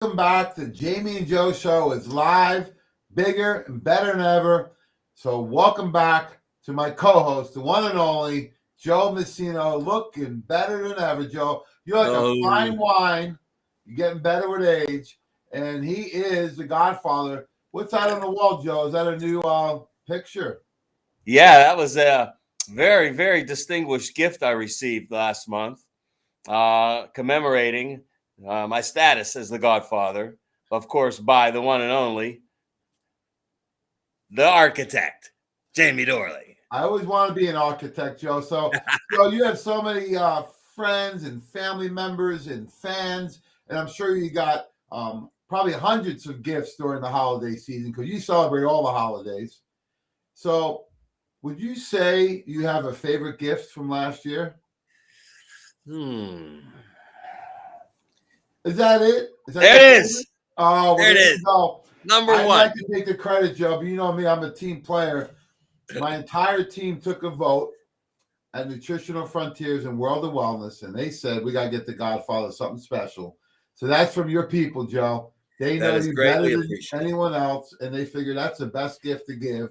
Welcome back. The Jamie and Joe show is live, bigger and better than ever. So welcome back to my co-host, the one and only Joe Messino, looking better than ever, Joe. You're like a fine wine. You're getting better with age. And he is the Godfather. What's that on the wall, Joe? Is that a new picture? Yeah, that was a very, very distinguished gift I received last month, commemorating my status as the Godfather, of course, by the one and only, the architect, Jamie Dorley. I always want to be an architect, Joe. So, Joe, you have so many friends and family members and fans, and I'm sure you got probably hundreds of gifts during the holiday season because you celebrate all the holidays. So, would you say you have a favorite gift from last year? Is that it? There it is. Oh, well, there it is. Go. Number one. I'd like to take the credit, Joe, but you know me, I'm a team player. My entire team took a vote at Nutritional Frontiers and World of Wellness, and they said we got to get the Godfather something special. So that's from your people, Joe. They know you better than anyone else, and they figure that's the best gift to give.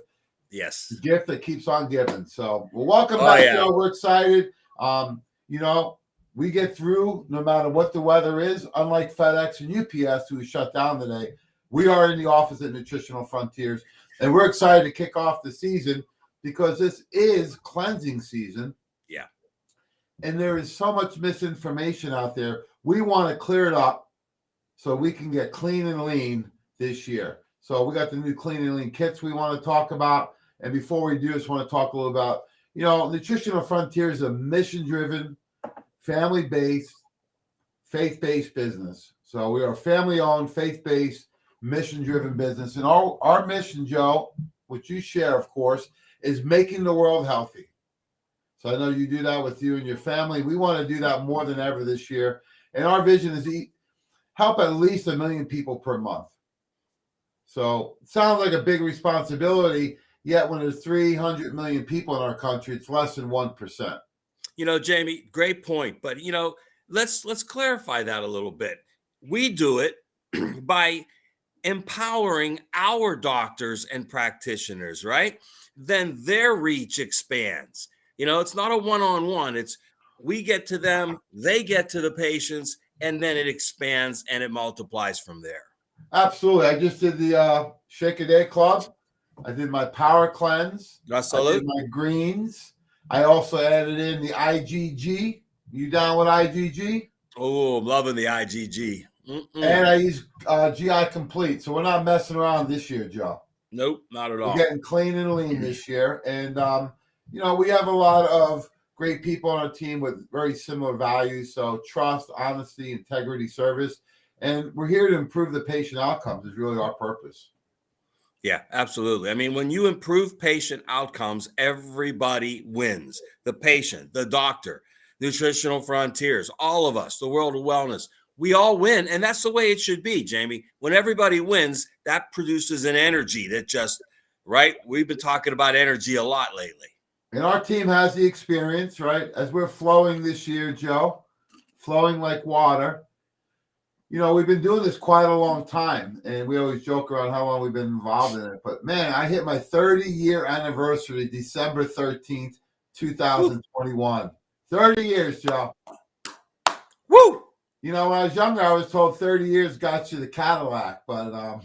Yes. The gift that keeps on giving. So, well, welcome back, Joe. We're excited. We get through no matter what the weather is. Unlike FedEx and UPS, who shut down today, we are in the office at Nutritional Frontiers, and we're excited to kick off the season because this is cleansing season. Yeah. And there is so much misinformation out there. We want to clear it up so we can get clean and lean this year. So we got the new clean and lean kits we want to talk about. And before we do, just want to talk a little about, Nutritional Frontiers is a mission-driven, family-based, faith-based business. So we are a family-owned, faith-based, mission-driven business. And our mission, Joe, which you share, of course, is making the world healthy. So I know you do that with you and your family. We want to do that more than ever this year. And our vision is to help at least 1 million people per month. So it sounds like a big responsibility, yet when there's 300 million people in our country, it's less than 1%. Jamie, great point. But, let's clarify that a little bit. We do it by empowering our doctors and practitioners, right? Then their reach expands. It's not a one-on-one. It's we get to them, they get to the patients, and then it expands and it multiplies from there. Absolutely. I just did the Shake a Day Club. I did my power cleanse. I did my greens. I also added in the IgG. You down with IgG? Oh, I'm loving the IgG. And I use GI Complete. So we're not messing around this year, Joe. Nope, not at all. We're getting clean and lean this year. And, we have a lot of great people on our team with very similar values. So trust, honesty, integrity, service. And we're here to improve the patient outcomes is really our purpose. Yeah, absolutely. I mean, when you improve patient outcomes, everybody wins. The patient, the doctor, Nutritional Frontiers, all of us, the world of wellness, we all win. And that's the way it should be, Jamie. When everybody wins, that produces an energy that just, right? We've been talking about energy a lot lately. And our team has the experience, right? As we're flowing this year, Joe, flowing like water. We've been doing this quite a long time, and we always joke around how long we've been involved in it. But, man, I hit my 30-year anniversary, December 13th, 2021. Woo. 30 years, Joe. Woo! When I was younger, I was told 30 years got you the Cadillac, but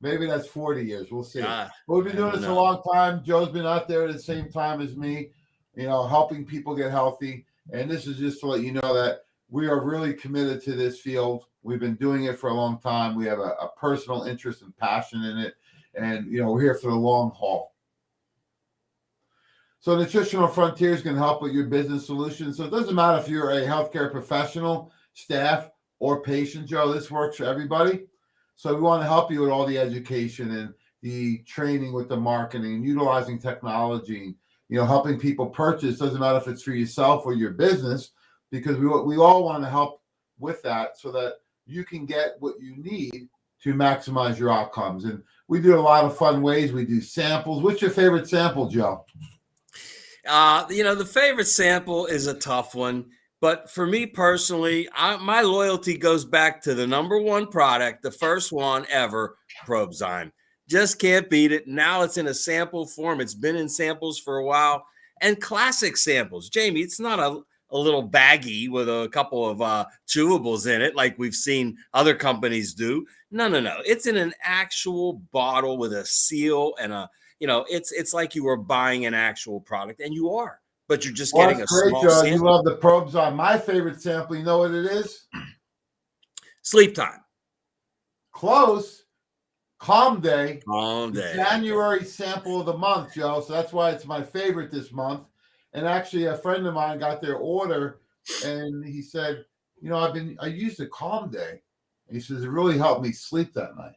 maybe that's 40 years. We'll see. But we've been doing this a long time. Joe's been out there at the same time as me, helping people get healthy. And this is just to let you know that we are really committed to this field. We've been doing it for a long time. We have a personal interest and passion in it. And, we're here for the long haul. So Nutritional Frontiers can help with your business solutions. So it doesn't matter if you're a healthcare professional, staff, or patient, Joe. This works for everybody. So we want to help you with all the education and the training with the marketing, utilizing technology, helping people purchase. Doesn't matter if it's for yourself or your business, because we all want to help with that so that you can get what you need to maximize your outcomes. And we do a lot of fun ways. We do samples. What's your favorite sample, Joe? The favorite sample is a tough one, But for me personally, my loyalty goes back to the number one product, the first one ever, Probzyme. Just can't beat it. Now it's in a sample form. It's been in samples for a while, and classic samples. Jamie, it's not a little baggie with a couple of chewables in it like we've seen other companies do. No. It's in an actual bottle with a seal and it's like you were buying an actual product, and you are, but you're just Well, getting that's a great, small Joe. You sample. love the probes on. My favorite sample, you know what it is? Sleep time. Close. Calm Day. All The day. January sample of the month, Joe. So that's why it's my favorite this month. And actually, a friend of mine got their order, and he said, I used the Calm Day. And he says, it really helped me sleep that night.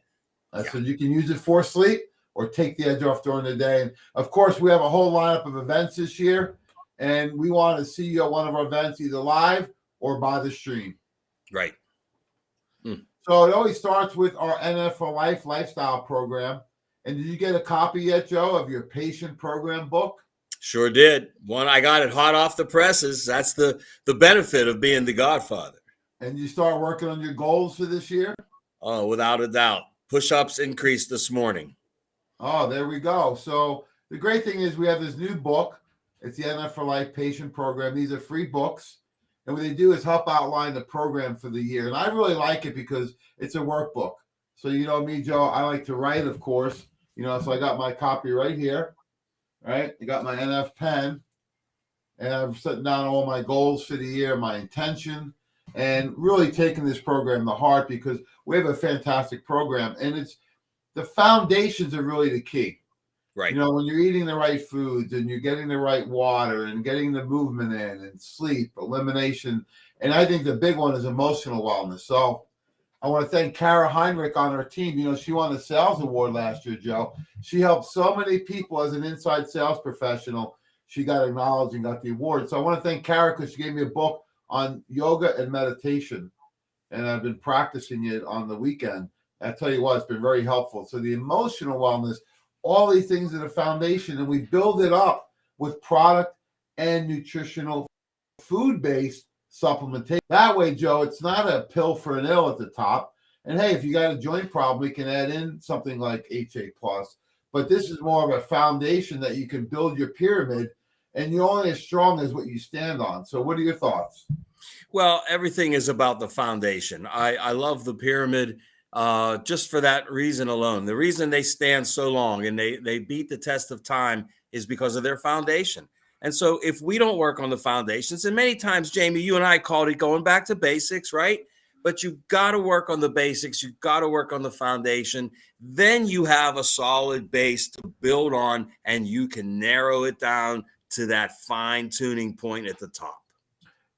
I said, you can use it for sleep or take the edge off during the day. And of course, we have a whole lineup of events this year, and we want to see you at one of our events, either live or by the stream. Right. So it always starts with our NF for Life lifestyle program. And did you get a copy yet, Joe, of your patient program book? Sure did. One, I got it hot off the presses. That's the benefit of being the Godfather. And you start working on your goals for this year? Oh, without a doubt. Push-ups increased this morning. Oh, there we go. So the great thing is we have this new book. It's the NF for Life patient program. These are free books. And what they do is help outline the program for the year. And I really like it because it's a workbook. So you know me, Joe, I like to write, of course. So I got my copy right here. Right? I got my NF pen. And I'm setting down all my goals for the year, my intention, and really taking this program to heart because we have a fantastic program. And it's the foundations are really the key. Right. When you're eating the right foods and you're getting the right water and getting the movement in and sleep, elimination. And I think the big one is emotional wellness. So I want to thank Kara Heinrich on our team. She won the sales award last year, Joe. She helped so many people as an inside sales professional. She got acknowledged and got the award. So I want to thank Kara because she gave me a book on yoga and meditation. And I've been practicing it on the weekend. I tell you what, it's been very helpful. So the emotional wellness, all these things are the foundation, and we build it up with product and nutritional food-based supplementation. That way, Joe, it's not a pill for an ill at the top. And hey, if you got a joint problem, we can add in something like HA+. But this is more of a foundation that you can build your pyramid, and you're only as strong as what you stand on. So what are your thoughts? Well, everything is about the foundation. I love the pyramid. Just for that reason alone. The reason they stand so long and they beat the test of time is because of their foundation. And so if we don't work on the foundations, and many times, Jamie, you and I called it going back to basics, right? But you've got to work on the basics. You've got to work on the foundation. Then you have a solid base to build on, and you can narrow it down to that fine tuning point at the top.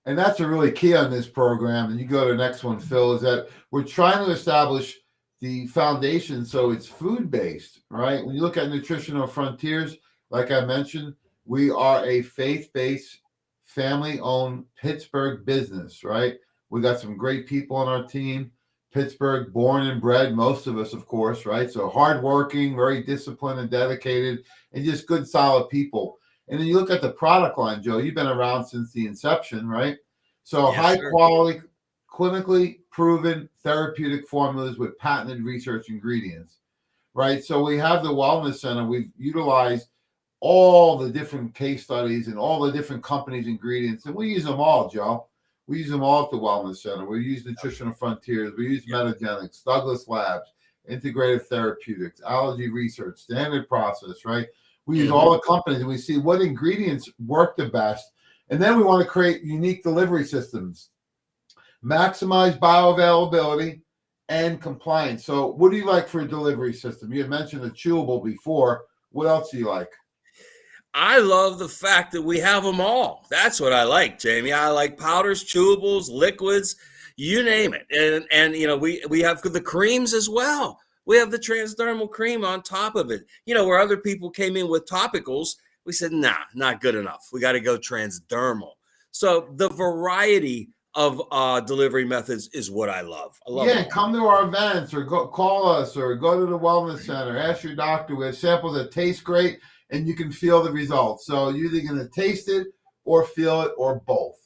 And that's a really key on this program. And you go to the next one, Phil, is that we're trying to establish the foundation so it's food-based, right? When you look at Nutritional Frontiers, like I mentioned, we are a faith-based, family-owned Pittsburgh business, right? We got some great people on our team. Pittsburgh, born and bred, most of us, of course, right? So hardworking, very disciplined and dedicated, and just good, solid people. And then you look at the product line, Joe, you've been around since the inception, right? So Yes, high sir. quality, clinically proven therapeutic formulas with patented research ingredients, right? So we have the Wellness Center. We've utilized all the different case studies and all the different companies' ingredients, and we use them all, Joe. We use them all at the Wellness Center. We use Nutritional Frontiers. We use Metagenics, Douglas Labs, Integrative Therapeutics, Allergy Research, Standard Process, right? We use all the companies and we see what ingredients work the best. And then we want to create unique delivery systems, maximize bioavailability and compliance. So what do you like for a delivery system? You had mentioned a chewable before. What else do you like? I love the fact that we have them all. That's what I like, Jamie. I like powders, chewables, liquids, you name it. And we have the creams as well. We have the transdermal cream on top of it. Where other people came in with topicals, we said, nah, not good enough. We got to go transdermal. So the variety of delivery methods is what I love. I love it. Come to our events or call us or go to the Wellness Center. Ask your doctor. We have samples that taste great and you can feel the results. So you're either going to taste it or feel it or both.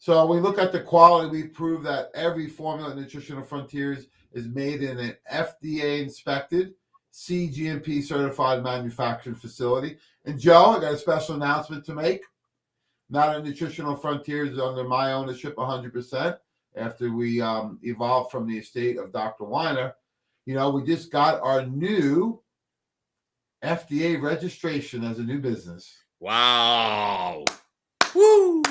So when we look at the quality, we prove that every formula at Nutritional Frontiers is made in an FDA inspected, CGMP certified manufacturing facility. And Joe, I got a special announcement to make. Now that Nutritional Frontiers is under my ownership 100%, after we evolved from the estate of Dr. Weiner, we just got our new FDA registration as a new business. Wow. Woo.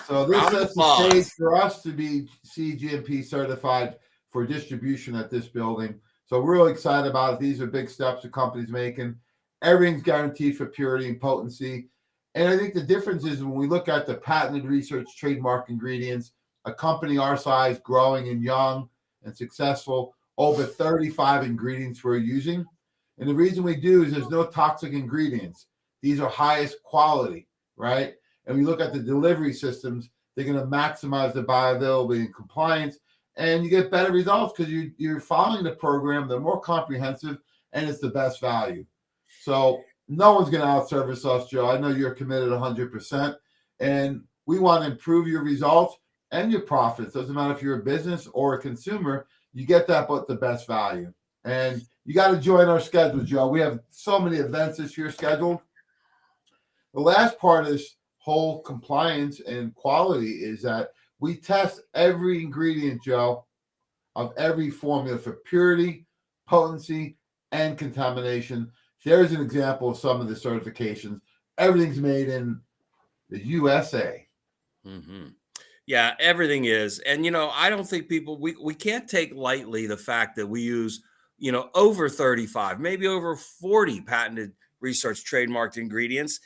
So this Round of sets the applause. stage for us to be CGMP certified for distribution at this building. So we're really excited about it. These are big steps the company's making. Everything's guaranteed for purity and potency. And I think the difference is when we look at the patented research trademark ingredients, a company our size, growing and young and successful, over 35 ingredients we're using. And the reason we do is there's no toxic ingredients. These are highest quality, right? And we look at the delivery systems, they're going to maximize the bioavailability and compliance, and you get better results because you're following the program. They're more comprehensive, and it's the best value. So no one's going to outservice us, Joe. I know you're committed 100%, and we want to improve your results and your profits. Doesn't matter if you're a business or a consumer, you get that, but the best value. And you got to join our schedule, Joe. We have so many events this year scheduled. The last part of this whole compliance and quality is that we test every ingredient, Joe, of every formula for purity, potency, and contamination. There's an example of some of the certifications. Everything's made in the USA. Mm-hmm. Yeah, everything is. And, I don't think we can't take lightly the fact that we use, over 35, maybe over 40 patented research trademarked ingredients,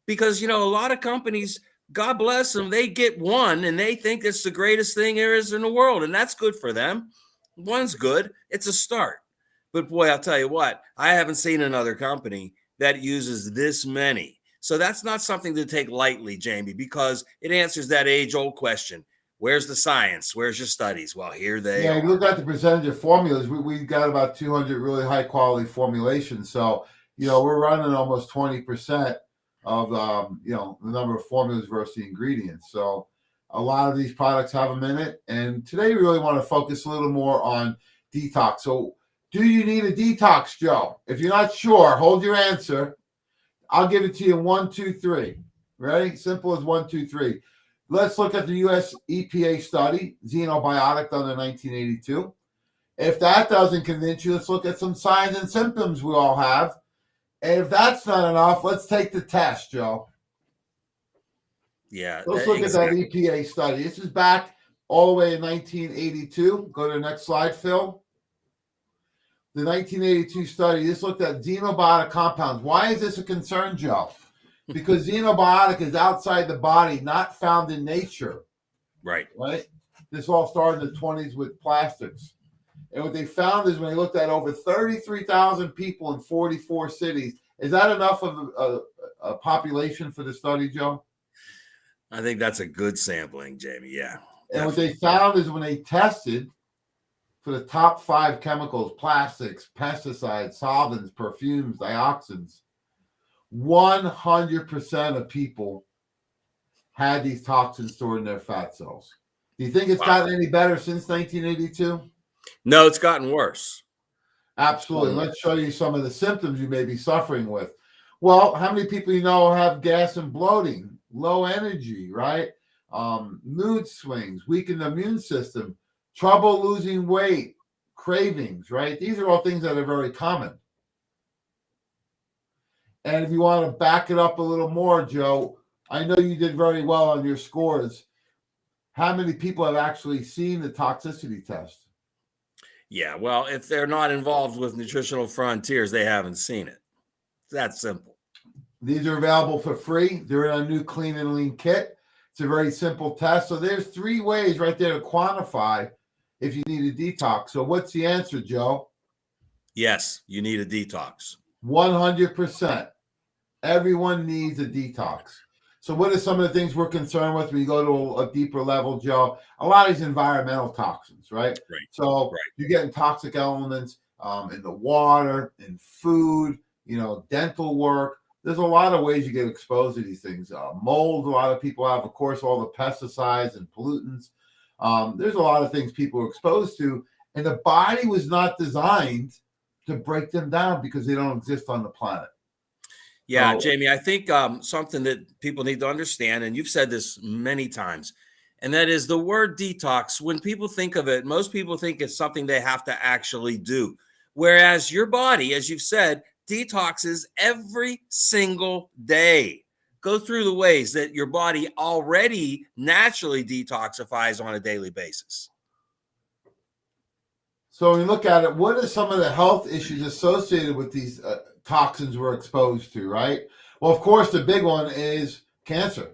because, a lot of companies, God bless them, they get one and they think it's the greatest thing there is in the world. And that's good for them. One's good. It's a start. But boy, I'll tell you what, I haven't seen another company that uses this many. So that's not something to take lightly, Jamie, because it answers that age-old question. Where's the science? Where's your studies? Well, here they are. If you look at the percentage of formulas, we've got about 200 really high-quality formulations. So, we're running almost 20% of, the number of formulas versus the ingredients. So a lot of these products have them in it. And today we really want to focus a little more on detox. So do you need a detox, Joe? If you're not sure, hold your answer. I'll give it to you in 1, 2, 3. Ready? Simple as 1, 2, 3. Let's look at the US EPA study, Xenobiotics done in 1982. If that doesn't convince you, let's look at some signs and symptoms we all have. And if that's not enough, let's take the test, Joe. Yeah. Let's look at that EPA study. This is back all the way in 1982. Go to the next slide, Phil. The 1982 study, this looked at xenobiotic compounds. Why is this a concern, Joe? Because xenobiotic is outside the body, not found in nature. Right. This all started in the 20s with plastics. And what they found is when they looked at over 33,000 people in 44 cities, is that enough of a population for the study, Joe? I think that's a good sampling, Jamie. Yeah. And what they found is when they tested for the top 5 chemicals, plastics, pesticides, solvents, perfumes, dioxins, 100% of people had these toxins stored in their fat cells. Do you think it's gotten any better since 1982? No, it's gotten worse. Absolutely. Let's show you some of the symptoms you may be suffering with. Well, how many people you know have gas and bloating, low energy, right? Mood swings, weakened immune system, trouble losing weight, cravings, right? These are all things that are very common. And if you want to back it up a little more, Joe, I know you did very well on your scores. How many people have actually seen the toxicity test? Yeah, well, if they're not involved with Nutritional Frontiers, they haven't seen it. It's that simple. These are available for free. They're in a new clean and lean kit. It's a very simple test. So there's 3 ways right there to quantify if you need a detox. So what's the answer, Joe? Yes, you need a detox. 100%. Everyone needs a detox. So what are some of the things we're concerned with when you go to a deeper level, Joe? A lot of these environmental toxins, right? So you're getting toxic elements in the water, in food, dental work. there's a lot of ways you get exposed to these things. Mold, a lot of people have, of course, all the pesticides and pollutants. There's a lot of things people are exposed to, and the body was not designed to break them down because they don't exist on the planet. Yeah, So, Jamie, I think something that people need to understand, and you've said this many times, and that is the word detox. When people think of it, most people think it's something they have to actually do. Whereas your body, as you've said, detoxes every single day. Go through the ways that your body already naturally detoxifies on a daily basis. so when you look at it, what are some of the health issues associated with these toxins we're exposed to, right? Well, of course, the big one is cancer,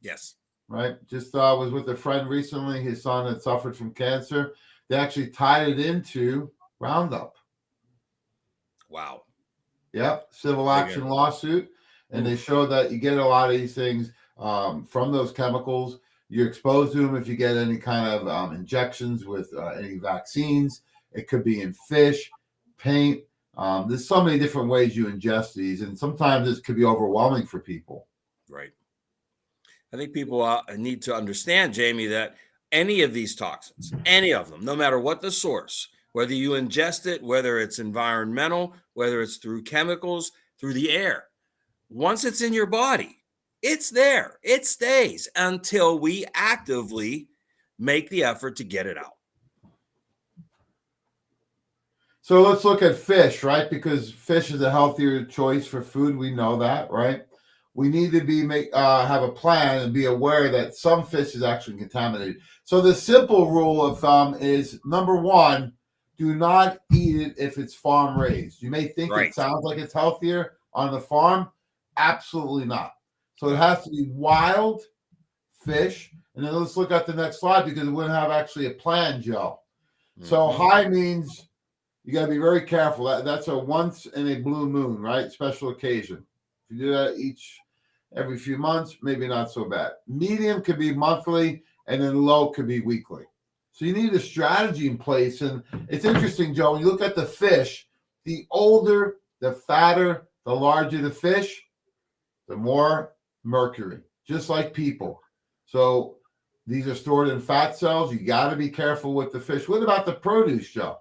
Yes. right? Just was with a friend recently. His son had suffered from cancer. They actually tied it into Roundup. Wow. Yep, civil Big action area. lawsuit. And they Oof. show that you get a lot of these things from those chemicals. You're exposed to them if you get any kind of injections with any vaccines. It could be in fish, paint. There's so many different ways you ingest these, and sometimes this could be overwhelming for people. Right. I think people need to understand, Jamie, that any of these toxins, any of them, no matter what the source, whether you ingest it, whether it's environmental, whether it's through chemicals, through the air, once it's in your body, it's there. It stays until we actively make the effort to get it out. So let's look at fish, right? Because fish is a healthier choice for food. We know that, right? We need to have a plan and be aware that some fish is actually contaminated. So the simple rule of thumb is number one, do not eat it if it's farm raised. You may think Right. it sounds like it's healthier on the farm. Absolutely not. So it has to be wild fish. And then let's look at the next slide because we wouldn't have actually a plan, Joe. So high means you got to be very careful. That's a once in a blue moon, right? Special occasion. If you do that every few months, maybe not so bad. Medium could be monthly, and then low could be weekly. So you need a strategy in place. And it's interesting, Joe, when you look at the fish, the older, the fatter, the larger the fish, the more mercury, just like people. So these are stored in fat cells. You got to be careful with the fish. What about the produce, Joe?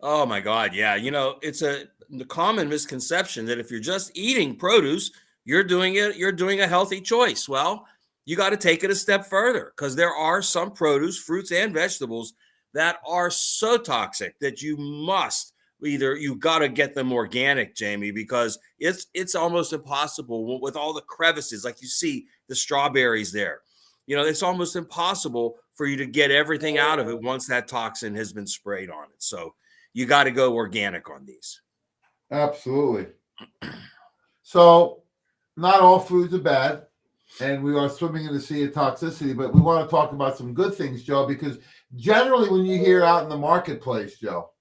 Oh my God. Yeah. It's the common misconception that if you're just eating produce, you're doing a healthy choice. Well, you got to take it a step further because there are some produce, fruits, and vegetables that are so toxic that you got to get them organic, Jamie, because it's almost impossible with all the crevices, like you see the strawberries there. It's almost impossible for you to get everything out of it once that toxin has been sprayed on it. So you got to go organic on these. Absolutely. So not all foods are bad, and we are swimming in the sea of toxicity, but we want to talk about some good things, Joe, because generally when you hear out in the marketplace, Joe,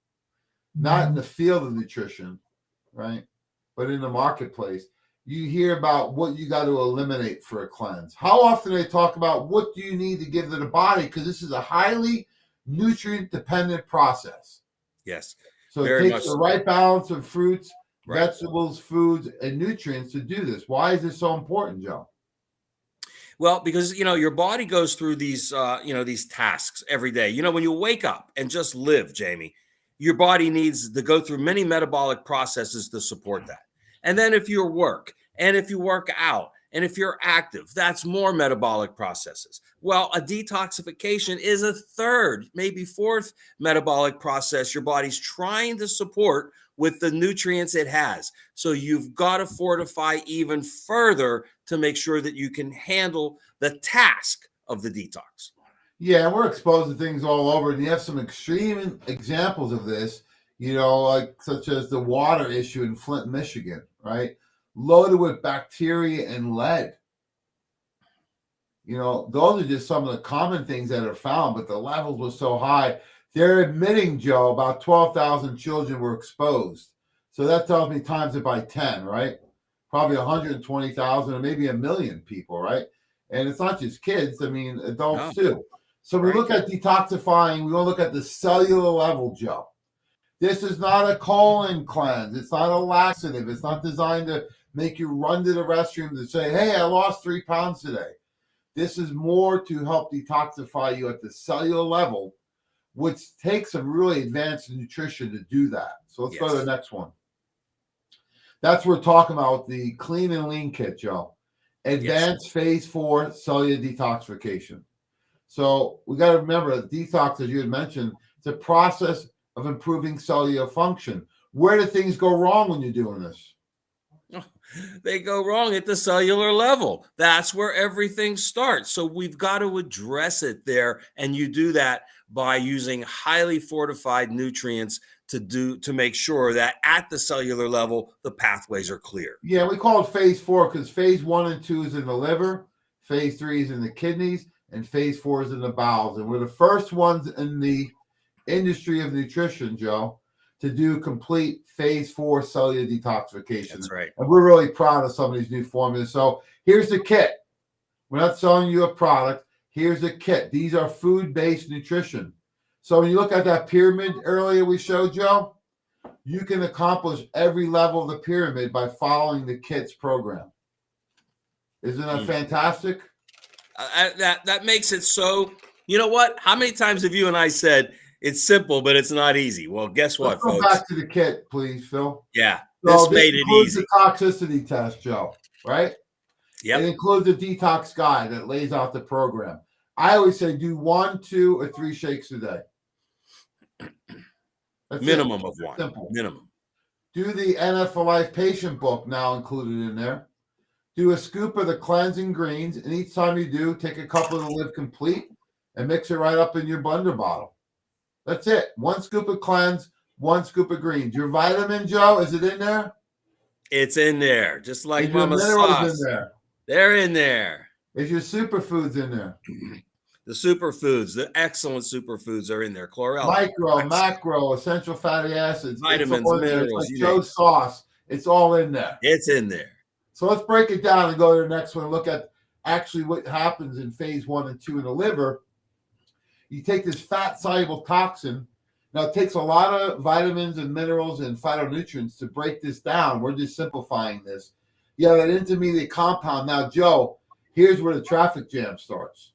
not in the field of nutrition, right, but in the marketplace, you hear about what you got to eliminate for a cleanse. How often they talk about what do you need to give to the body, because this is a highly nutrient-dependent process. Yes. So it Very takes much the right balance of fruits, right. vegetables, foods, and nutrients to do this. Why is this so important, Joe? Well, because your body goes through these these tasks every day. When you wake up and just live, Jamie, your body needs to go through many metabolic processes to support that. And then if you work and if you work out and if you're active, that's more metabolic processes. Well, a detoxification is a third, maybe fourth metabolic process your body's trying to support with the nutrients it has. So you've got to fortify even further to make sure that you can handle the task of the detox. Yeah, we're exposed to things all over, and you have some extreme examples of this, like such as the water issue in Flint, Michigan, right? Loaded with bacteria and lead. Those are just some of the common things that are found, but the levels were so high. They're admitting, Joe, about 12,000 children were exposed. So that tells me times it by 10, right? Probably 120,000 or maybe 1 million people, right? And it's not just kids. I mean, adults too. So we look at detoxifying. We want to look at the cellular level, Joe. This is not a colon cleanse. It's not a laxative. It's not designed to make you run to the restroom to say, hey, I lost 3 pounds today. This is more to help detoxify you at the cellular level, which takes some really advanced nutrition to do that. So let's go to the next one. That's what we're talking about with the Clean and Lean Kit, Joe. Advanced phase 4 cellular detoxification. So we got to remember that detox, as you had mentioned, it's a process of improving cellular function. Where do things go wrong when you're doing this? They go wrong at the cellular level. That's where everything starts. So we've got to address it there. And you do that by using highly fortified nutrients to make sure that at the cellular level, the pathways are clear. Yeah, we call it phase 4 because phase 1 and 2 is in the liver, phase 3 is in the kidneys, and phase 4 is in the bowels. And we're the first ones in the industry of nutrition, Joe, to do complete phase 4 cellular detoxification. That's right. And we're really proud of some of these new formulas. So here's the kit. We're not selling you a product. Here's the kit. These are food-based nutrition. So when you look at that pyramid earlier we showed, Joe, you can accomplish every level of the pyramid by following the kit's program. Isn't that fantastic? That makes it so, you know what? How many times have you and I said it's simple, but it's not easy? Well, guess what, Let's go folks? back to the kit, please, Phil. Yeah, So this made it includes easy. the toxicity test, Joe, right? Yep. It includes a detox guide that lays out the program. I always say do 1, 2, or 3 shakes a day. That's Minimum it. of 1. Simple. Minimum. Do the NF for Life patient book now included in there. Do a scoop of the cleansing greens, and each time you do, take a couple of the Live Complete and mix it right up in your blender bottle. That's it. 1 scoop of cleanse, 1 scoop of greens. Your vitamin, Joe, is it in there? It's in there, just like Is your Mama's minerals sauce. in there? They're in there. Is your superfoods in there? The superfoods, the excellent superfoods are in there. Chlorella, Micro, macro, essential fatty acids, vitamins, it's all in there. minerals. It's like Joe's sauce. It's all in there. It's in there. So let's break it down and go to the next one and look at actually what happens in phase 1 and 2 in the liver. You take this fat-soluble toxin. Now, it takes a lot of vitamins and minerals and phytonutrients to break this down. We're just simplifying this. You have that intermediate compound. Now, Joe, here's where the traffic jam starts.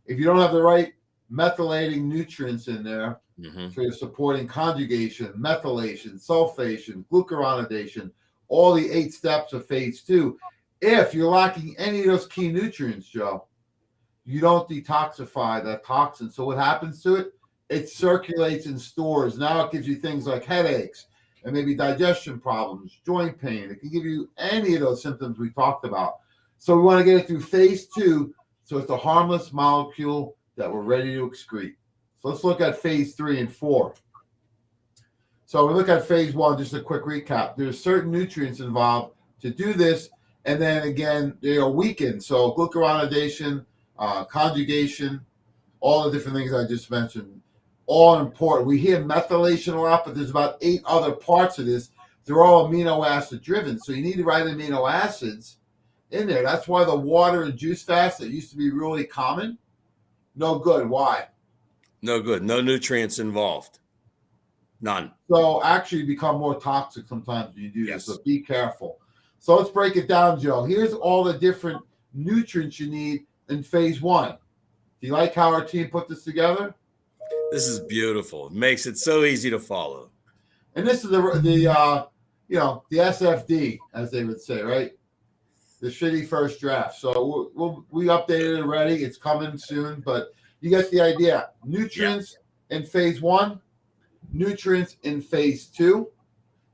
If you don't have the right methylating nutrients in there, so you're supporting conjugation, methylation, sulfation, glucuronidation, all the 8 steps of phase 2. If you're lacking any of those key nutrients, Joe, you don't detoxify that toxin. So what happens to it? It circulates and stores. Now it gives you things like headaches and maybe digestion problems, joint pain. It can give you any of those symptoms we talked about. So we want to get it through phase 2. So it's a harmless molecule that we're ready to excrete. So let's look at phase 3 and 4. So we look at phase 1, just a quick recap. There's certain nutrients involved to do this. And then again, they are weakened. So glucuronidation, conjugation, all the different things I just mentioned, all important. We hear methylation a lot, but there's about 8 other parts of this. They're all amino acid driven. So you need the right amino acids in there. That's why the water and juice fast that used to be really common, no good. Why? No good. No nutrients involved. None. So actually become more toxic sometimes when you do this. So be careful. So let's break it down, Joe. Here's all the different nutrients you need in phase 1. Do you like how our team put this together? This is beautiful. It makes it so easy to follow. And this is the SFD, as they would say, right? The shitty first draft. So we updated it already. It's coming soon, but you get the idea. Nutrients in phase 1, nutrients in phase 2,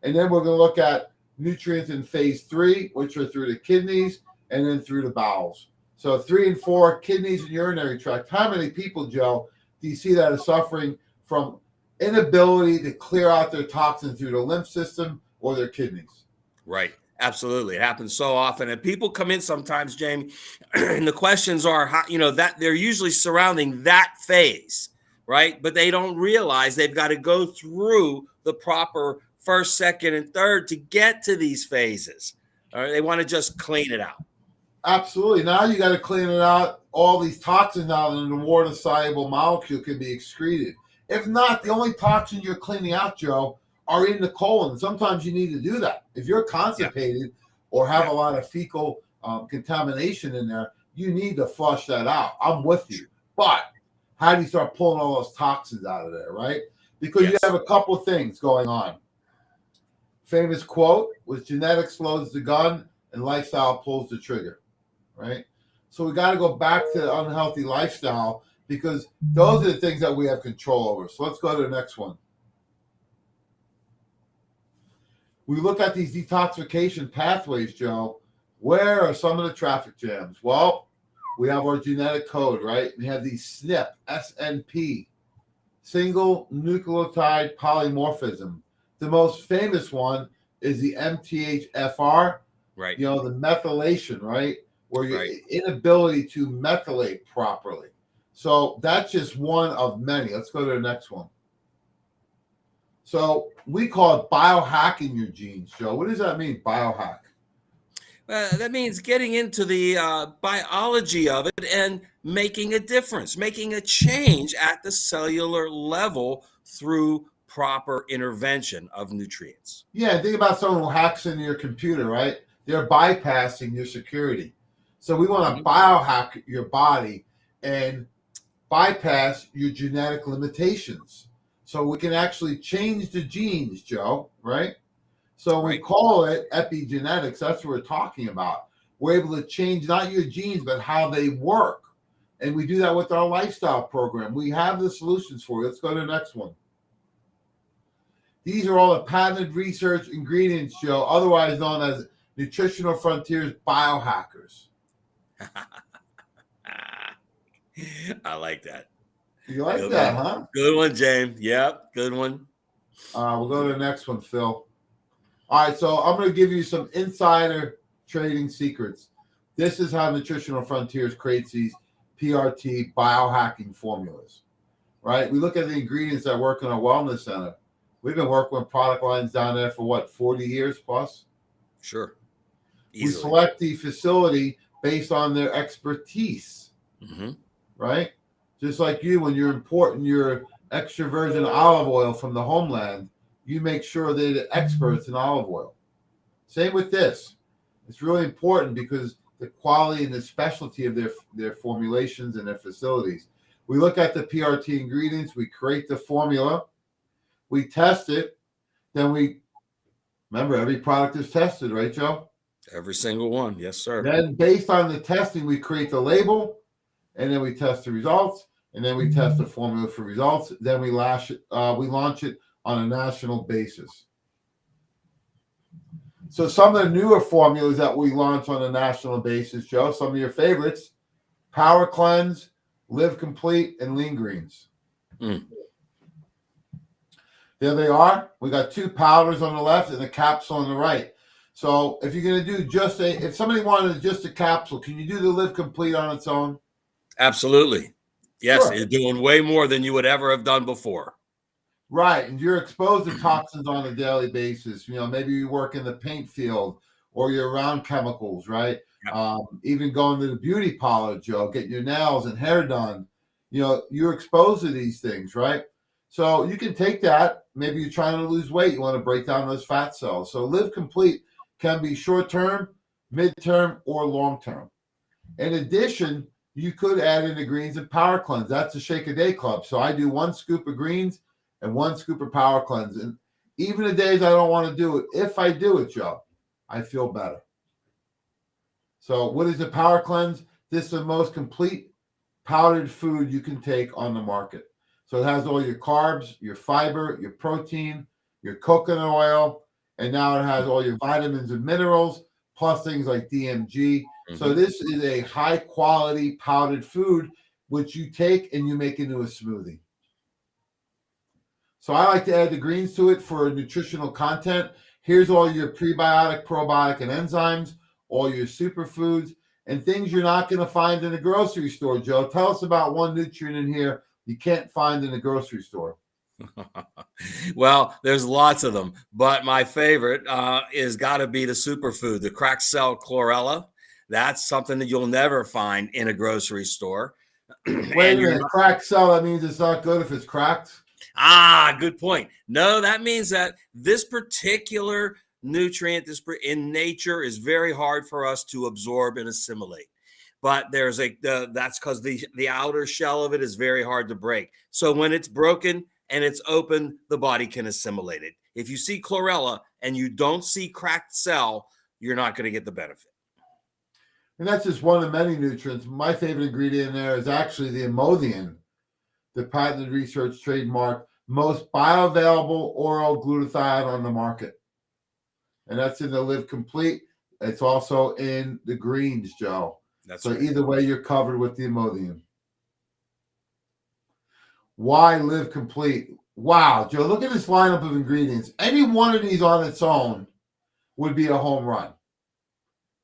and then we're going to look at nutrients in phase 3, which are through the kidneys and then through the bowels. So 3 and 4, kidneys and urinary tract. How many people, Joe, do you see that are suffering from inability to clear out their toxins through the lymph system or their kidneys? Right. Absolutely. It happens so often. And people come in sometimes, Jamie, and the questions are, how, that they're usually surrounding that phase, right? But they don't realize they've got to go through the proper first, second, and third to get to these phases. All right? They want to just clean it out. Absolutely. Now you got to clean it out. All these toxins out in the water-soluble molecule can be excreted. If not, the only toxins you're cleaning out, Joe, are in the colon. Sometimes you need to do that. If you're constipated, or have a lot of fecal contamination in there, you need to flush that out. I'm with you. But how do you start pulling all those toxins out of there, right? Because you have a couple of things going on. Famous quote was genetics loads the gun and lifestyle pulls the trigger, right? So we got to go back to the unhealthy lifestyle because those are the things that we have control over. So let's go to the next one. We look at these detoxification pathways, Joe. Where are some of the traffic jams? Well, we have our genetic code, right? We have these SNP, SNP, single nucleotide polymorphism. The most famous one is the MTHFR, right? You know, the methylation, right? Where your inability to methylate properly. So that's just one of many. Let's go to the next one. So we call it biohacking your genes, Joe. What does that mean, biohack? That means getting into the biology of it and making a difference, making a change at the cellular level through proper intervention of nutrients. Yeah, think about someone who hacks into your computer, right? They're bypassing your security. So we want to biohack your body and bypass your genetic limitations. So we can actually change the genes, Joe, right? So we call it epigenetics. That's what we're talking about. We're able to change not your genes, but how they work. And we do that with our lifestyle program. We have the solutions for you. Let's go to the next one. These are all the patented research ingredients, Joe, otherwise known as Nutritional Frontiers biohackers. I like that. You like that, huh? Good one, James. Yep, good one. We'll go to the next one, Phil. All right, so I'm going to give you some insider trading secrets. This is how Nutritional Frontiers creates these PRT biohacking formulas, right? We look at the ingredients that work in our wellness center. We've been working with product lines down there for what, 40 years plus? Sure. Easily. We select the facility based on their expertise, right? Just like you, when you're importing your extra virgin olive oil from the homeland, you make sure they're the experts in olive oil. Same with this. It's really important because the quality and the specialty of their formulations and their facilities. We look at the PRT ingredients, we create the formula, we test it, then remember, every product is tested, right, Joe? Every single one, yes, sir. Then based on the testing, we create the label, and then we test the results, and then we test the formula for results. Then we launch it on a national basis. So some of the newer formulas that we launch on a national basis, Joe, some of your favorites, Power Cleanse, Live Complete, and Lean Greens. There they are. We got 2 powders on the left and a capsule on the right. So if you're going to do if somebody wanted just a capsule, can you do the Live Complete on its own? Absolutely. Yes, Sure. You're doing way more than you would ever have done before. Right. And you're exposed to toxins on a daily basis. You know, maybe you work in the paint field or you're around chemicals, right? Yep. Even going to the beauty parlor, Joe, getting your nails and hair done. You know, you're exposed to these things, right? So you can take that. Maybe you're trying to lose weight. You want to break down those fat cells. So Live Complete can be short-term, mid-term, or long-term. In addition, you could add in the greens and Power Cleanse. That's a shake-a-day club. So I do 1 scoop of greens and 1 scoop of Power Cleanse. And even the days I don't want to do it, if I do it, Joe, I feel better. So what is the Power Cleanse? This is the most complete powdered food you can take on the market. So it has all your carbs, your fiber, your protein, your coconut oil, and now it has all your vitamins and minerals, plus things like DMG. So this is a high quality powdered food, which you take and you make into a smoothie. So I like to add the greens to it for nutritional content. Here's all your prebiotic, probiotic, and enzymes, all your superfoods, and things you're not going to find in the grocery store, Joe. Tell us about one nutrient in here you can't find in the grocery store. Well, there's lots of them, but my favorite is got to be the superfood, the cracked cell chlorella. That's something that you'll never find in a grocery store. Wait a minute, cracked cell, that means it's not good if it's cracked? Good point. No, that means that this particular nutrient in nature is very hard for us to absorb and assimilate. But that's because the outer shell of it is very hard to break. So when it's broken and it's open, the body can assimilate it. If you see chlorella and you don't see cracked cell, you're not going to get the benefit. And that's just one of many nutrients. My favorite ingredient in there is actually the Imodium, the patented research trademark, most bioavailable oral glutathione on the market. And that's in the Live Complete. It's also in the greens, Joe. That's so right. Either way, you're covered with the Imodium. Why Live Complete? Wow, Joe, look at this lineup of ingredients. Any one of these on its own would be a home run.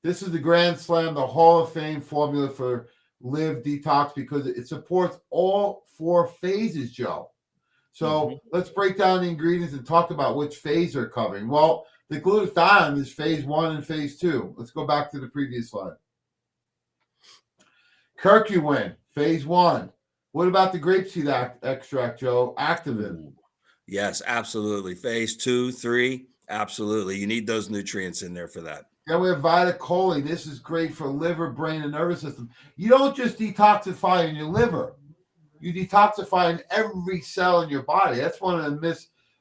This is the Grand Slam, the Hall of Fame formula for Live Detox because it supports all 4 phases, Joe. So let's break down the ingredients and talk about which phase they're covering. Well, the glutathione is phase 1 and phase 2. Let's go back to the previous slide. Curcumin, phase 1. What about the grapeseed extract, Joe? Activin. Yes, absolutely. Phase 2, 3, absolutely. You need those nutrients in there for that. Then we have Vitacholine. This is great for liver, brain, and nervous system. You don't just detoxify in your liver. You detoxify in every cell in your body. That's one of the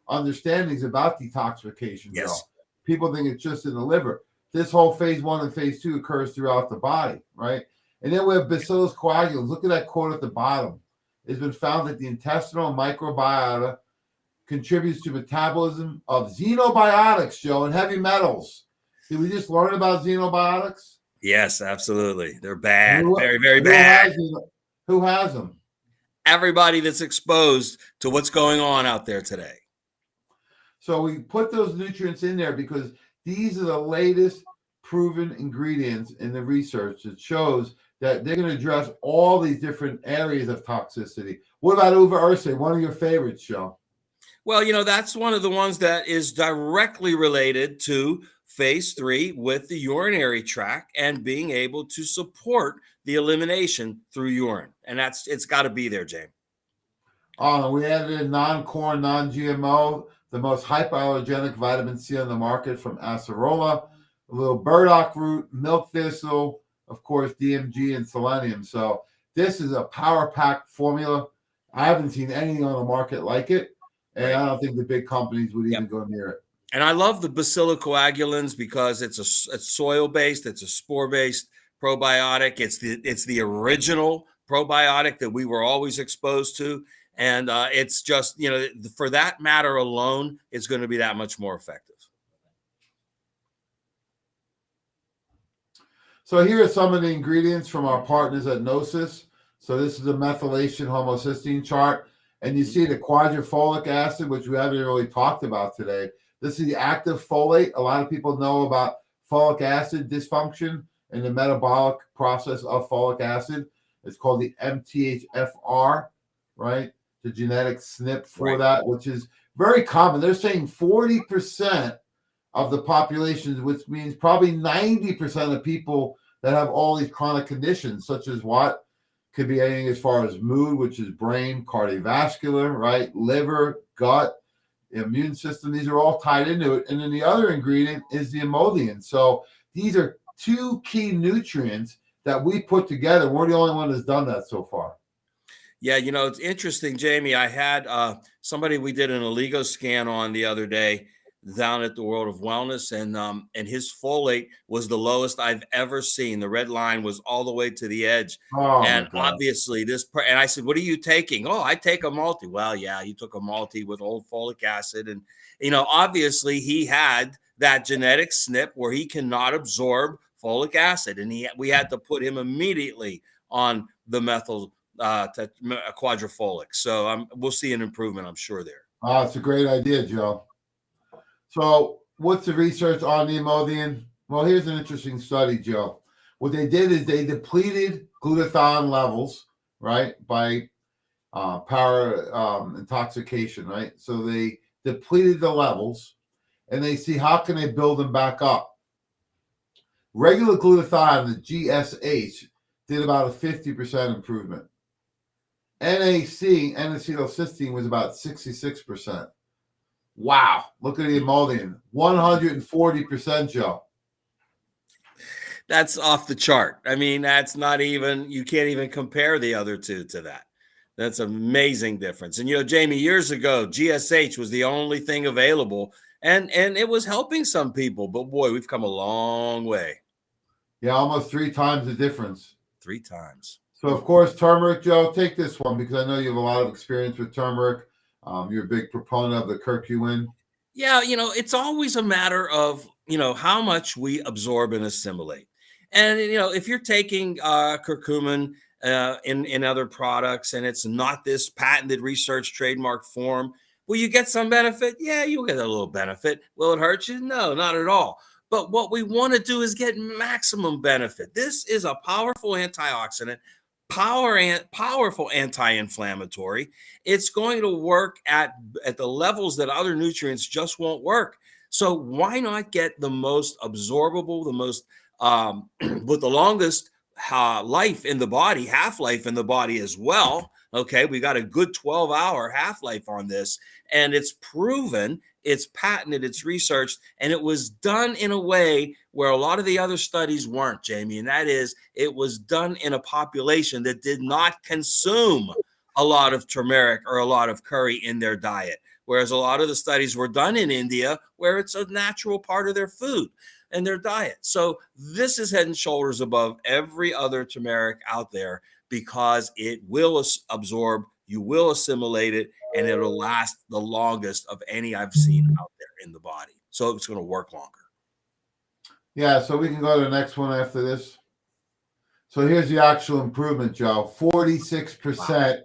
misunderstandings about detoxification, Yes. Joe. People think it's just in the liver. This whole phase 1 and phase 2 occurs throughout the body, right? And then we have Bacillus coagulans. Look at that quote at the bottom. It's been found that the intestinal microbiota contributes to metabolism of xenobiotics, Joe, and heavy metals. Did we just learn about xenobiotics? Yes, absolutely. They're bad. Very, very bad. Who has them? Everybody that's exposed to what's going on out there today. So we put those nutrients in there because these are the latest proven ingredients in the research that shows that they're going to address all these different areas of toxicity. What about uva ursa, one of your favorites, Joe? Well, that's one of the ones that is directly related to phase 3 with the urinary tract and being able to support the elimination through urine. And it's got to be there, James. We added in non-corn, non-GMO, the most hypoallergenic vitamin C on the market from acerola, a little burdock root, milk thistle, of course, DMG and selenium. So this is a power-packed formula. I haven't seen anything on the market like it. And I don't think the big companies would even go near it. And I love the bacillocoagulans because it's soil-based, it's a spore-based probiotic. It's the original probiotic that we were always exposed to. And it's just, for that matter alone, it's going to be that much more effective. So here are some of the ingredients from our partners at Gnosis. So this is a methylation homocysteine chart. And you see the quadrifolic acid, which we haven't really talked about today. This is the active folate. A lot of people know about folic acid dysfunction and the metabolic process of folic acid. It's called the MTHFR, right? The genetic SNP for that, which is very common. They're saying 40% of the population, which means probably 90% of people that have all these chronic conditions, such as what? Could be anything as far as mood, which is brain, cardiovascular, right? Liver, gut, immune system. These are all tied into it. And then the other ingredient is the Imodium. So these are 2 key nutrients that we put together. We're the only one that's done that so far. Yeah, it's interesting, Jamie. I had somebody we did an Oligo scan on the other day down at the World of Wellness, and his folate was the lowest I've ever seen. The red line was all the way to the edge. And obviously and I said, what are you taking? Oh, I take a multi. Well, yeah, you took a multi with old folic acid. And, obviously he had that genetic SNP where he cannot absorb folic acid. And we had to put him immediately on the methyl quadrifolic. So we'll see an improvement, I'm sure, there. Oh, it's a great idea, Joe. So what's the research on the Imodium? Well, here's an interesting study, Joe. What they did is they depleted glutathione levels, right, by power intoxication, right? So they depleted the levels, and they see how can they build them back up. Regular glutathione, the GSH, did about a 50% improvement. NAC, N-acetylcysteine, was about 66%. Wow. Look at the emollient. 140%, Joe. That's off the chart. I mean, that's not even, you can't even compare the other two to that. That's amazing difference. And Jamie, years ago, GSH was the only thing available, and it was helping some people, but boy, we've come a long way. Yeah, almost 3 times the difference. 3 times. So, of course, turmeric, Joe, take this one because I know you have a lot of experience with turmeric. You're a big proponent of the curcumin. Yeah, it's always a matter of, how much we absorb and assimilate. And, if you're taking curcumin in other products and it's not this patented research trademark form, will you get some benefit? Yeah, you'll get a little benefit. Will it hurt you? No, not at all. But what we want to do is get maximum benefit. This is a powerful antioxidant, powerful anti-inflammatory. It's going to work at the levels that other nutrients just won't work. So why not get the most absorbable, the most with the longest life in the body, half-life in the body as well. Okay, we got a good 12-hour half-life on this, and it's proven, it's patented, it's researched, and it was done in a way where a lot of the other studies weren't, Jamie, and that is it was done in a population that did not consume a lot of turmeric or a lot of curry in their diet, whereas a lot of the studies were done in India where it's a natural part of their food and their diet. So this is head and shoulders above every other turmeric out there because it will absorb, you will assimilate it, and it'll last the longest of any I've seen out there in the body. So it's going to work longer. Yeah, so we can go to the next one after this. So here's the actual improvement, Joe. 46%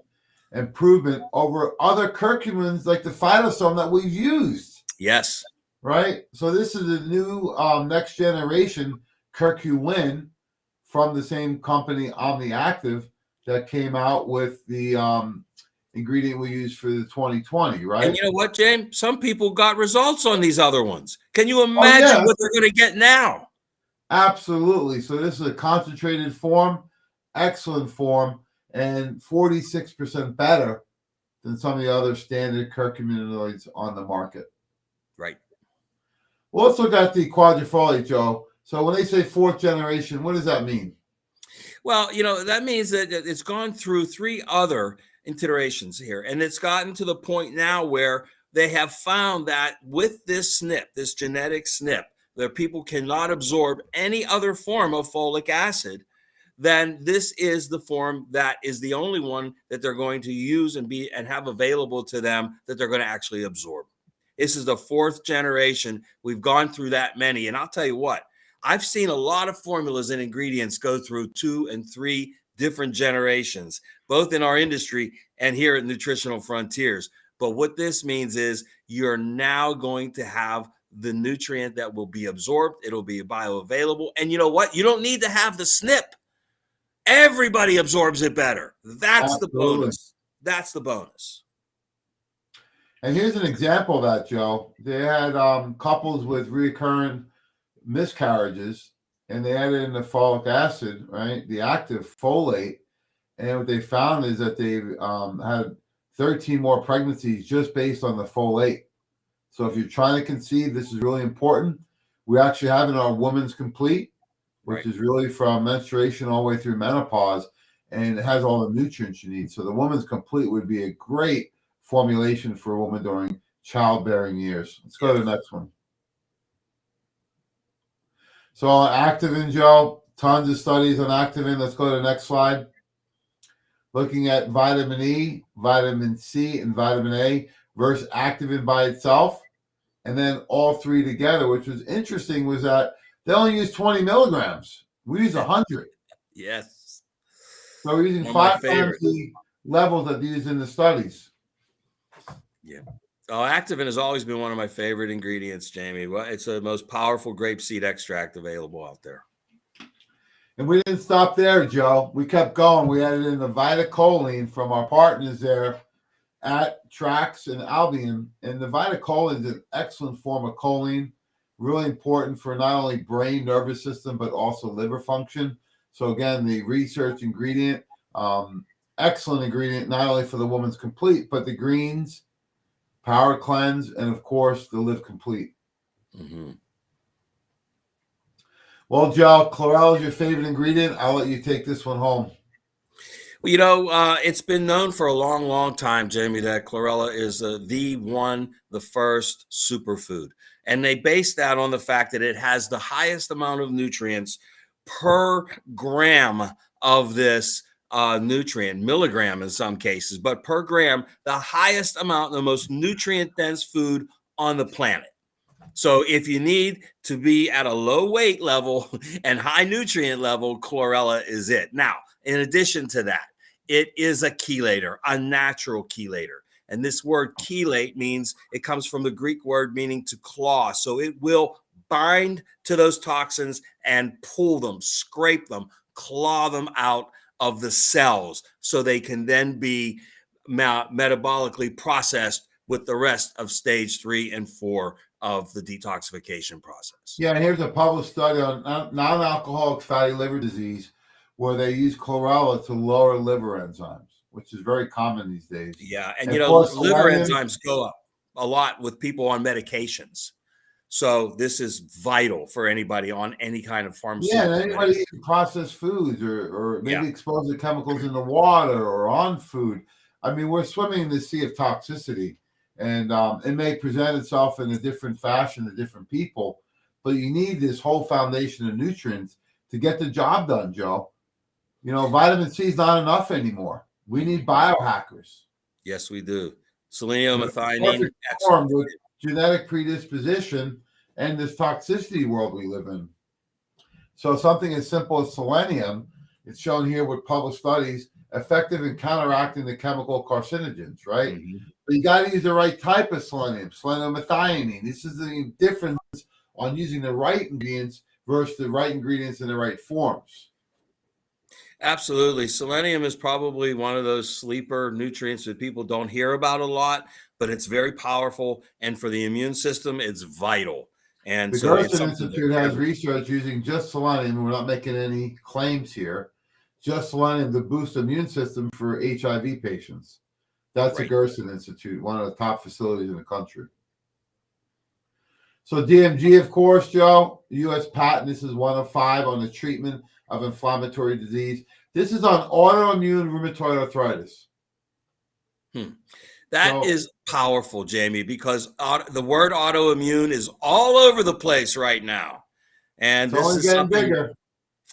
improvement over other curcumins like the phytosome that we've used. Yes. Right? So this is a new next generation curcumin from the same company, OmniActive, that came out with the ingredient we used for the 2020, right? And you know what, James? Some people got results on these other ones. Can you imagine what they're going to get now? Absolutely. So this is a concentrated form, excellent form, and 46% better than some of the other standard curcuminoids on the market. Right. We also got the quadrifolate, Joe. So when they say 4th generation, what does that mean? Well, that means that it's gone through 3 other iterations here, and it's gotten to the point now where they have found that with this SNP, this genetic SNP, where people cannot absorb any other form of folic acid, then this is the form that is the only one that they're going to use and have available to them that they're going to actually absorb. This is the 4th generation. We've gone through that many, and I'll tell you what, I've seen a lot of formulas and ingredients go through 2 and 3 different generations, both in our industry and here at Nutritional Frontiers. But what this means is you're now going to have the nutrient that will be absorbed. It'll be bioavailable. And you know what? You don't need to have the SNP. Everybody absorbs it better. That's the bonus. That's the bonus. And here's an example of that, Joe. They had couples with recurrent miscarriages, and they added in the folic acid, right, the active folate, and what they found is that they've had 13 more pregnancies just based on the folate. So if you're trying to conceive, this is really important. We actually have in our Woman's Complete, which is really from menstruation all the way through menopause, and it has all the nutrients you need. So the Woman's Complete would be a great formulation for a woman during childbearing years. Let's go to the next one. So Activin, Joe, tons of studies on Activin. Let's go to the next slide. Looking at vitamin E, vitamin C, and vitamin A versus Activin by itself, and then all 3 together, which was interesting, was that they only use 20 milligrams. We use 100. Yes. So we're using 5 times the levels that they use in the studies. Yeah. Oh, Activin has always been one of my favorite ingredients, Jamie. Well, it's the most powerful grapeseed extract available out there. And we didn't stop there, Joe. We kept going. We added in the vitacholine from our partners there at Trax and Albion. And the vitacholine is an excellent form of choline, really important for not only brain, nervous system, but also liver function. So again, the research ingredient, excellent ingredient, not only for the Woman's Complete, but the greens Power Cleanse, and of course, the Live Complete. Mm-hmm. Well, Joe, chlorella is your favorite ingredient. I'll let you take this one home. Well, it's been known for a long, long time, Jamie, that chlorella is the first superfood. And they base that on the fact that it has the highest amount of nutrients per gram of this nutrient, milligram in some cases, but per gram, the highest amount, the most nutrient dense food on the planet. So if you need to be at a low weight level and high nutrient level, chlorella is it. Now, in addition to that, it is a chelator, a natural chelator. And this word chelate means it comes from the Greek word meaning to claw. So it will bind to those toxins and pull them, scrape them, claw them out of the cells so they can then be metabolically processed with the rest of stage 3 and 4 of the detoxification process. Yeah, and here's a published study on non-alcoholic fatty liver disease where they use chlorella to lower liver enzymes, which is very common these days. Yeah, and of course, liver selenium, enzymes go up a lot with people on medications. So this is vital for anybody on any kind of yeah, pharmaceutical and anybody eating processed foods or maybe Yeah. exposed to chemicals in the water or on food. I mean, we're swimming in the sea of toxicity, and it may present itself in a different fashion to different people, but you need this whole foundation of nutrients to get the job done, Joe. You know, vitamin C is not enough anymore. We need biohackers. Yes, we do. Selenium, They're methionine, perfect form excellent. with genetic predisposition and this toxicity world we live in. So something as simple as selenium, it's shown here with published studies, effective in counteracting the chemical carcinogens, right? Mhm. But you got to use the right type of selenium, methionine. This is the difference on using the right ingredients versus the right ingredients in the right forms. Absolutely. Selenium is probably one of those sleeper nutrients that people don't hear about a lot, but it's very powerful. And for the immune system, it's vital. And The so it's Gerson something that Institute has every, research using just selenium. We're not making any claims here. Just selenium to boost the immune system for HIV patients. That's the right. Gerson Institute, one of the top facilities in the country. So DMG, of course, Joe, U.S. patent. This is one of 5 on the treatment of inflammatory disease. This is on autoimmune rheumatoid arthritis. That is powerful, Jamie, because the word autoimmune is all over the place right now. And It's this only is getting something, bigger.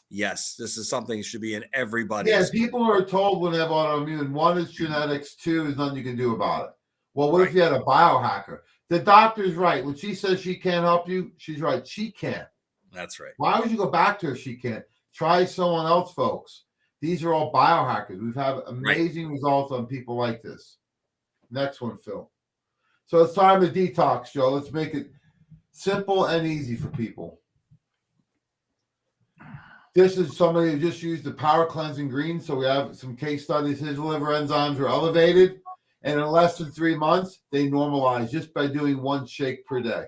yes, this is something that should be in Yeah, everybody's. people are told when they have autoimmune, 1 is genetics, 2 is nothing you can do about it. Well, what if Right. you had a biohacker? The doctor's right. When she says she can't help you, she's right. She can't. That's right. Why would you go back to her if she can't? Try someone else, folks. These are all biohackers. We've had amazing results on people like this. Next one, Phil. So it's time to detox, Joe. Let's make it simple and easy for people. This is somebody who just used the power cleansing green. So we have some case studies. His liver enzymes were elevated, and in less than 3 months, they normalized just by doing 1 shake per day.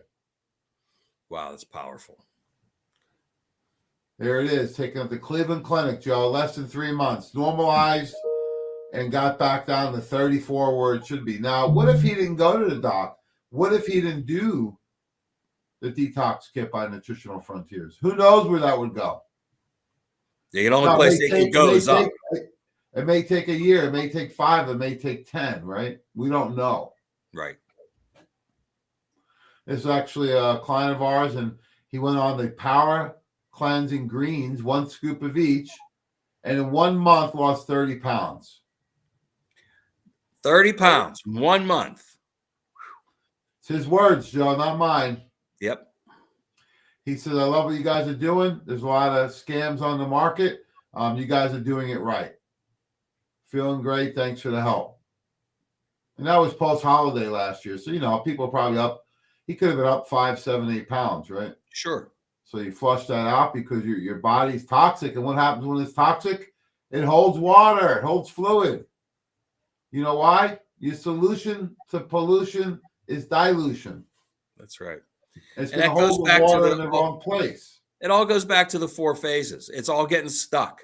Wow, that's powerful. There it is, taking up the Cleveland Clinic, Joe. Less than 3 months, normalized, and got back down to 34 where it should be. Now, what if he didn't go to the doc? What if he didn't do the detox kit by Nutritional Frontiers? Who knows where that would go? The only place it could go is up. It may take a year. It may take 5. It may take 10, right? We don't know. Right. This is actually a client of ours, and he went on the power cleansing greens, 1 scoop of each, and in 1 month lost 30 pounds. 30 pounds, 1 month. It's his words, Joe, not mine. Yep. He says, I love what you guys are doing. There's a lot of scams on the market. You guys are doing it right. Feeling great. Thanks for the help. And that was post-holiday last year. So, people are probably up. He could have been up 5, 7, 8 pounds, right? Sure. So you flush that out because your body's toxic. And what happens when it's toxic? It holds water. It holds fluid. You know why? Your solution to pollution is dilution. That's right. It's And going to that goes hold the back to water in the wrong place. It all goes back to the 4 phases. It's all getting stuck.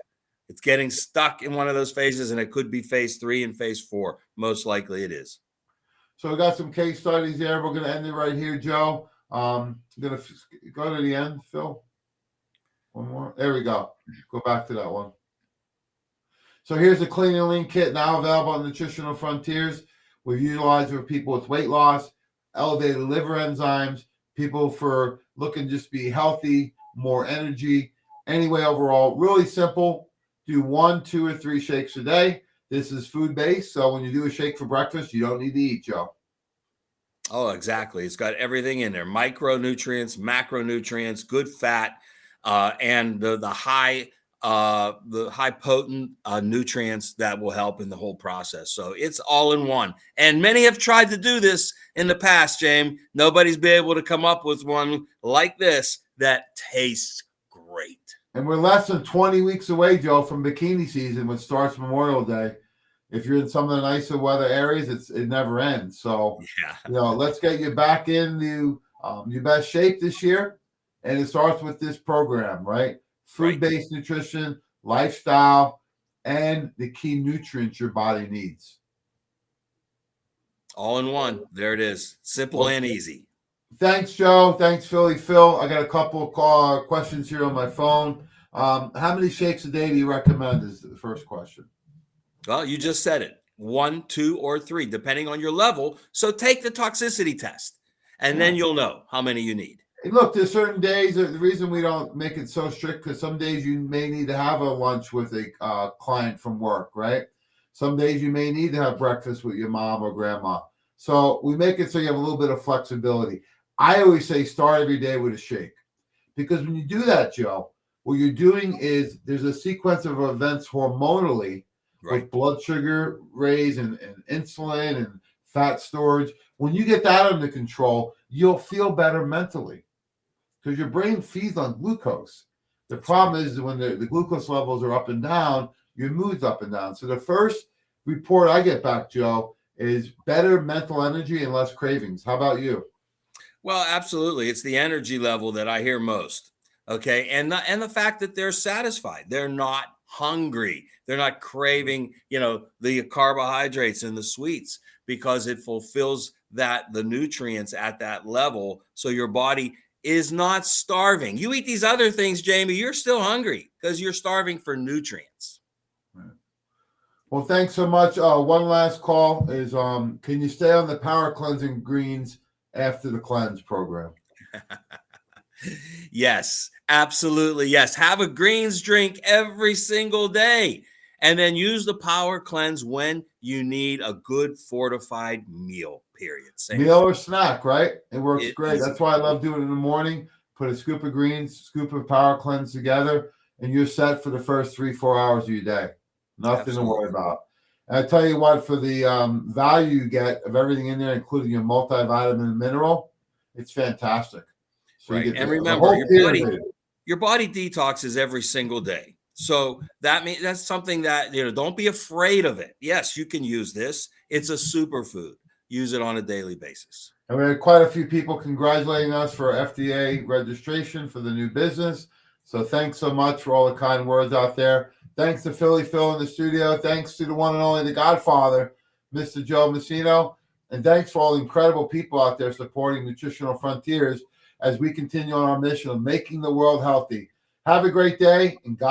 It's getting stuck in one of those phases, and it could be phase 3 and phase 4. Most likely it is. So we got some case studies there. We're going to end it right here, Joe. I'm going to go to the end, Phil. One more. There we go. Go back to that one. So here's a Clean and Lean kit now available on Nutritional Frontiers. We've utilized it for people with weight loss, elevated liver enzymes, people for looking just be healthy, more energy. Anyway, overall, really simple. Do 1, 2, or 3 shakes a day. This is food-based, so when you do a shake for breakfast, you don't need to eat, Joe. Oh, exactly. It's got everything in there: micronutrients, macronutrients, good fat, and the high potent nutrients that will help in the whole process. So it's all in one. And many have tried to do this in the past, James. Nobody's been able to come up with one like this that tastes great. And we're less than 20 weeks away, Joe, from bikini season, which starts Memorial Day. If you're in some of the nicer weather areas, it never ends. So, let's get you back into your best shape this year. And it starts with this program, right? Food-based nutrition, lifestyle, and the key nutrients your body needs. All in one. There it is. Simple and easy. Thanks, Joe. Thanks, Philly Phil. I got a couple of questions here on my phone. How many shakes a day do you recommend is the first question. Well, you just said it. 1, 2, or 3, depending on your level. So take the toxicity test, and then you'll know how many you need. Hey, look, there's certain days, the reason we don't make it so strict, because some days you may need to have a lunch with a client from work, right? Some days you may need to have breakfast with your mom or grandma. So we make it so you have a little bit of flexibility. I always say start every day with a shake, because when you do that, Joe, what you're doing is there's a sequence of events hormonally with blood sugar raise and insulin and fat storage. When you get that under control, you'll feel better mentally because your brain feeds on glucose. The problem is when the glucose levels are up and down, your mood's up and down. So the first report I get back, Joe, is better mental energy and less cravings. How about you? Well, absolutely. It's the energy level that I hear most. Okay. And the fact that they're satisfied. They're not hungry. They're not craving, the carbohydrates and the sweets, because it fulfills the nutrients at that level. So your body is not starving. You eat these other things, Jamie, you're still hungry because you're starving for nutrients. Well, thanks so much. One last call is, can you stay on the power cleansing greens after the cleanse program? Yes, absolutely. Yes. Have a greens drink every single day, and then use the power cleanse when you need a good fortified meal, period. Meal or snack, right? It works great. That's why I love doing it in the morning. Put a scoop of greens, scoop of power cleanse together, and you're set for the first 3-4 hours of your day. Nothing to worry about. And I tell you what, for the value you get of everything in there, including your multivitamin and mineral, it's fantastic. So and remember, your body detoxes every single day. So that's something that, don't be afraid of it. Yes, you can use this. It's a superfood. Use it on a daily basis. And we had quite a few people congratulating us for FDA registration for the new business. So thanks so much for all the kind words out there. Thanks to Philly Phil in the studio. Thanks to the one and only the Godfather, Mr. Joe Messino. And thanks for all the incredible people out there supporting Nutritional Frontiers as we continue on our mission of making the world healthy. Have a great day, and God